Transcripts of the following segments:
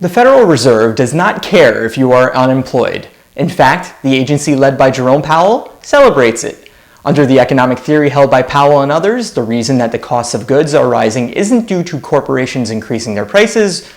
The Federal Reserve does not care if you are unemployed. In fact, the agency led by Jerome Powell celebrates it. Under the economic theory held by Powell and others, the reason that the costs of goods are rising isn't due to corporations increasing their prices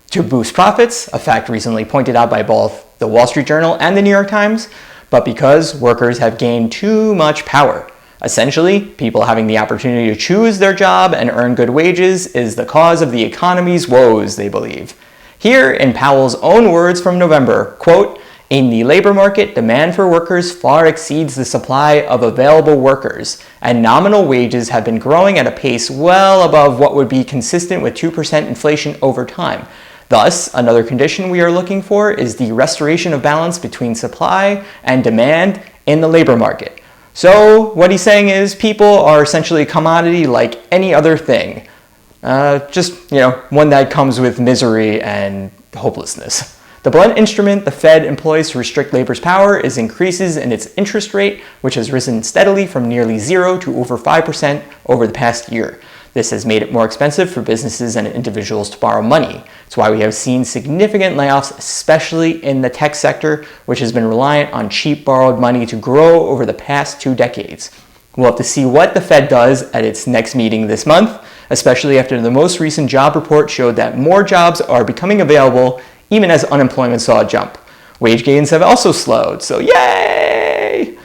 to boost profits, a fact recently pointed out by both the Wall Street Journal and the New York Times, but because workers have gained too much power. Essentially, people having the opportunity to choose their job and earn good wages is the cause of the economy's woes, they believe. Here, in Powell's own words from November, quote, "In the labor market, demand for workers far exceeds the supply of available workers, and nominal wages have been growing at a pace well above what would be consistent with 2% inflation over time. Thus, another condition we are looking for is the restoration of balance between supply and demand in the labor market." So what he's saying is people are essentially a commodity like any other thing. One that comes with misery and hopelessness. The blunt instrument the Fed employs to restrict labor's power is increases in its interest rate, which has risen steadily from nearly 0 to over 5% over the past year. This has made it more expensive for businesses and individuals to borrow money. It's why we have seen significant layoffs, especially in the tech sector, which has been reliant on cheap borrowed money to grow over the past 2 decades. We'll have to see what the Fed does at its next meeting this month, especially after the most recent job report showed that more jobs are becoming available even as unemployment saw a jump. Wage gains have also slowed, so yay!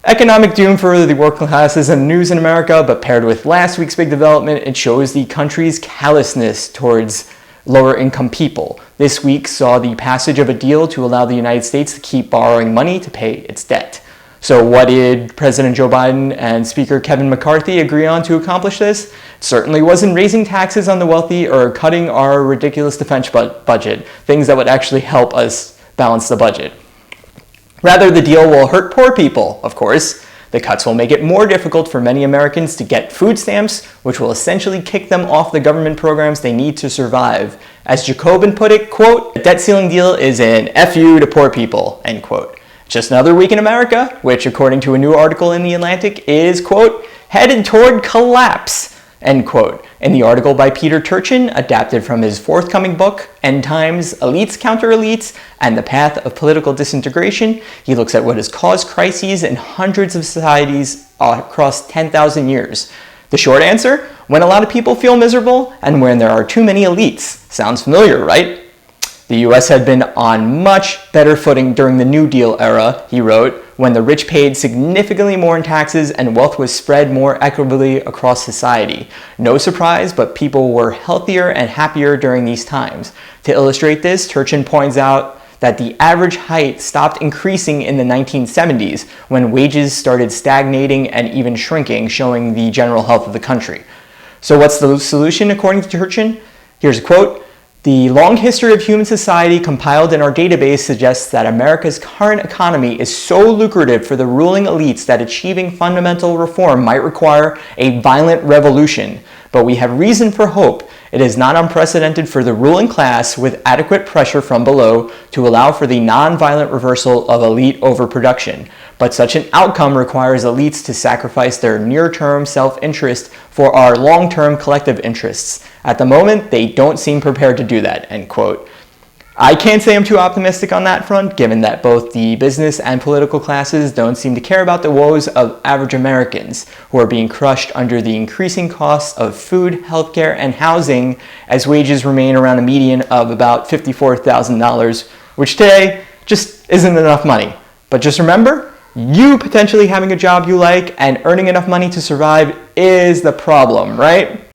Economic doom for the working class is in the news in America, but paired with last week's big development, it shows the country's callousness towards lower income people. This week saw the passage of a deal to allow the United States to keep borrowing money to pay its debt. So what did President Joe Biden and Speaker Kevin McCarthy agree on to accomplish this? It certainly wasn't raising taxes on the wealthy or cutting our ridiculous defense budget, things that would actually help us balance the budget. Rather, the deal will hurt poor people, of course. The cuts will make it more difficult for many Americans to get food stamps, which will essentially kick them off the government programs they need to survive. As Jacobin put it, quote, "The debt ceiling deal is an FU to poor people," end quote. Just another week in America, which according to a new article in The Atlantic is, quote, "headed toward collapse," end quote. In the article by Peter Turchin, adapted from his forthcoming book, End Times, Elites Counter Elites, and the Path of Political Disintegration, he looks at what has caused crises in hundreds of societies across 10,000 years. The short answer, when a lot of people feel miserable and when there are too many elites. Sounds familiar, right? The US had been on much better footing during the New Deal era, he wrote, when the rich paid significantly more in taxes and wealth was spread more equitably across society. No surprise, but people were healthier and happier during these times. To illustrate this, Turchin points out that the average height stopped increasing in the 1970s when wages started stagnating and even shrinking, showing the general health of the country. So what's the solution according to Turchin? Here's a quote. "The long history of human society compiled in our database suggests that America's current economy is so lucrative for the ruling elites that achieving fundamental reform might require a violent revolution. But we have reason for hope. It is not unprecedented for the ruling class with adequate pressure from below to allow for the non-violent reversal of elite overproduction. But such an outcome requires elites to sacrifice their near-term self-interest for our long-term collective interests. At the moment, they don't seem prepared to do that," end quote. I can't say I'm too optimistic on that front, given that both the business and political classes don't seem to care about the woes of average Americans, who are being crushed under the increasing costs of food, healthcare, and housing as wages remain around a median of about $54,000, which today just isn't enough money. But just remember, you potentially having a job you like and earning enough money to survive is the problem, right?